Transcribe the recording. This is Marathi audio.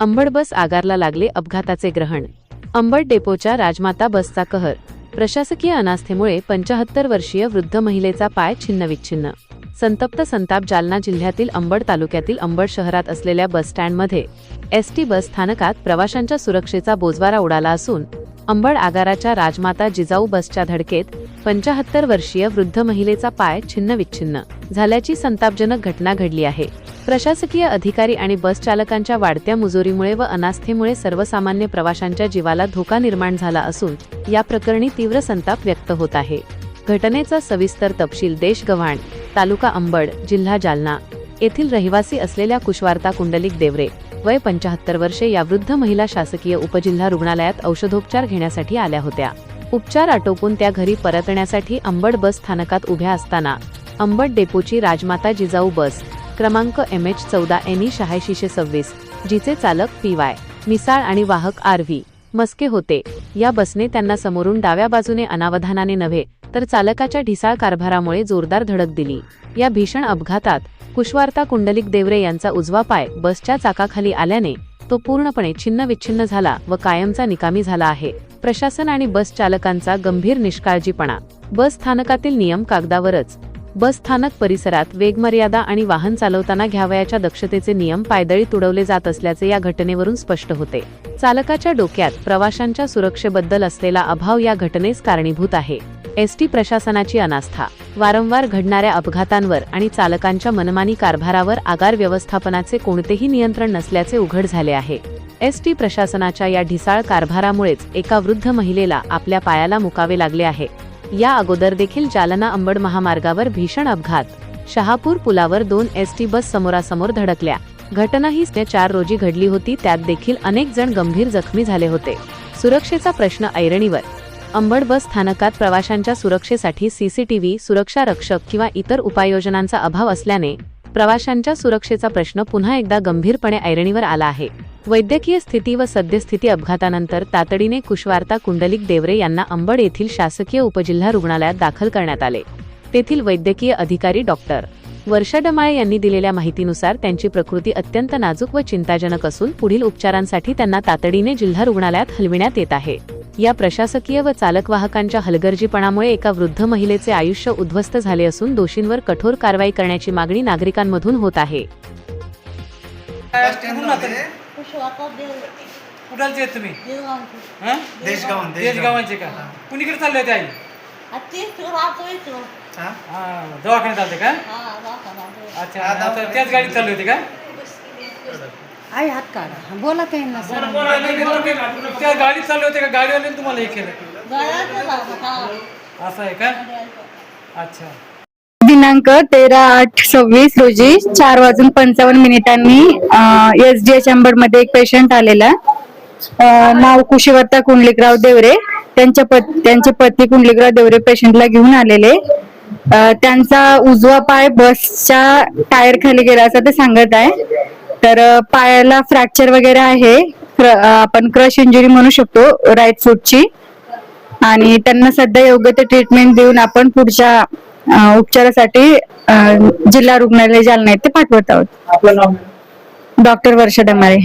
अंबड बस आगारला लागले अपघाताचे ग्रहण। अंबड डेपोच्या राजमाता बसचा कहर। प्रशासकीय अनास्थेमुळे 75 वर्षीय वृद्ध महिलेचा पाय छिन्नविच्छिन्न। संतप्त संताप जालना जिल्ह्यातील अंबड तालुक्यातील अंबड शहरात असलेल्या बस स्टँडमध्ये एसटी बस स्थानकात प्रवाशांच्या सुरक्षेचा बोजवारा उडाला असून अंबड आगाराच्या राजमाता जिजाऊ बसच्या धडकेत 75 वर्षीय वृद्ध महिलेचा पाय छिन्नविच्छिन्न झाल्याची संतापजनक घटना घडली आहे। प्रशासकीय अधिकारी आणि बस चालकांच्या वाढत्या मुजोरीमुळे व अनास्थेमुळे सर्वसामान्य प्रवाशांच्या जीवाला धोका निर्माण झाला असून या प्रकरणी तीव्र संताप व्यक्त होत आहे। घटनेचा सविस्तर तपशील देश गव्हाण, तालुका अंबड, जिल्हा जालना येथील रहिवासी असलेल्या कुशवार्ता कुंडलिक देवरे वय 75 वर्षे या वृद्ध महिला शासकीय उपजिल्हा रुग्णालयात औषधोपचार घेण्यासाठी आल्या होत्या। उपचार आटोपून त्या घरी परतण्यासाठी अंबड बस स्थानकात उभ्या असताना अंबड डेपोची राजमाता जिजाऊ बस क्रमांक MH14NE8626 जिचे चालक PY मिसाळ आणि वाहक RV मस्के होते, या बसने त्यांना समोरून डाव्या बाजूने अनावधानाने नव्हे तर चालकाच्या ढिसाळ कारभारामुळे जोरदार धडक दिली। या भीषण अपघातात कुशवार्ता कुंडलिक देवरे यांचा उजवा पाय बसच्या चाकाखाली आल्याने तो पूर्णपणे छिन्नविच्छिन्न झाला व कायमचा निकामी झाला आहे। प्रशासन आणि बस चालकांचा गंभीर निष्काळजीपणा। बस स्थानकातील नियम कागदावरच, बस स्थानक परिसरात वेगमर्यादा आणि वाहन चालवताना घ्यावयाच्या दक्षतेचे नियम पायदळी तुडवले जात असल्याचे या घटनेवरून स्पष्ट होते। चालकाच्या डोक्यात प्रवाशांच्या सुरक्षेबद्दल असलेला अभाव या घटनेस कारणीभूत आहे। एसटी प्रशासनाची अनास्था, वारंवार घडणाऱ्या अपघातांवर आणि चालकांच्या मनमानी कारभारावर आगार व्यवस्थापनाचे कोणतेही नियंत्रण नसल्याचे उघड झाले आहे। एसटी प्रशासनाच्या या ढिसाळ कारभारामुळेच एका वृद्ध महिलेला आपल्या पायाला मुकावे लागले आहे। या अगोदर देखील जालना अंबड महामार्गावर भीषण अपघात, शहापूर पुलावर 2 एसटी बस समोरासमोर धडकल्या। घटना ही 4 रोजी घडली होती, त्यात देखील अनेक जण गंभीर जखमी झाले होते। सुरक्षेचा प्रश्न ऐरणीवर। अंबड बस स्थानकात प्रवाशांच्या सुरक्षेसाठी CCTV, सुरक्षा रक्षक किंवा इतर उपाययोजनांचा अभाव असल्याने प्रवाशांच्या सुरक्षेचा प्रश्न पुन्हा एकदा गंभीरपणे ऐरणीवर आला आहे। वैद्यकीय स्थिती व सद्यस्थिती अपघातानंतर तातडीने कुशवार्ता कुंडलिक देवरे यांना अंबड येथील शासकीय उपजिल्हा रुग्णालयात दाखल करण्यात आले। तेथील वैद्यकीय अधिकारी डॉक्टर वर्षा डमाळे यांनी दिलेल्या माहितीनुसार त्यांची प्रकृती अत्यंत नाजूक व चिंताजनक असून पुढील उपचारांसाठी त्यांना तातडीने जिल्हा रुग्णालयात हलविण्यात येत आहे। या प्रशासकीय व चालक वाहकांच्या हलगर्जीपणामुळे एका वृद्ध महिलेचे आयुष्य उद्ध्वस्त झाले असून दोषींवर कठोर कारवाई करण्याची मागणी नागरिकांमधून होत आहे। कुठलचे आहेत तुम्ही? देशगावांचे का? कुणीकडे चालले होते आई? दवाखान्यात आलते का? अच्छा, आता त्याच गाडीत चालले होते का? आई हात काढा, बोला काही ना सर। त्या गाडीत चालले होते का? गाडीवाले तुम्हाला हे केलं असं आहे का? अच्छा। दिनांक 13/8/26 रोजी 4:55 SDH अंबड मध्ये एक पेशंट आलेला, नाव कुशवार्ता कुंडलिकराव देवरे। त्यांचे पती कुंडलिकराव देवरे पेशंटला घेऊन आलेले। त्यांचा उजवा पाय बसच्या टायर खाली गेला असं ते सांगत आहे। तर पायाला फ्रॅक्चर वगैरे आहे, आपण क्रश इंजुरी म्हणू शकतो राईट फूटची, आणि त्यांना सध्या योग्य ते ट्रीटमेंट देऊन आपण पुढच्या उपचारासाठी जिल्हा रुग्णालय जालना येथे पाठवत आहोत। डॉक्टर वर्षा डमाळे।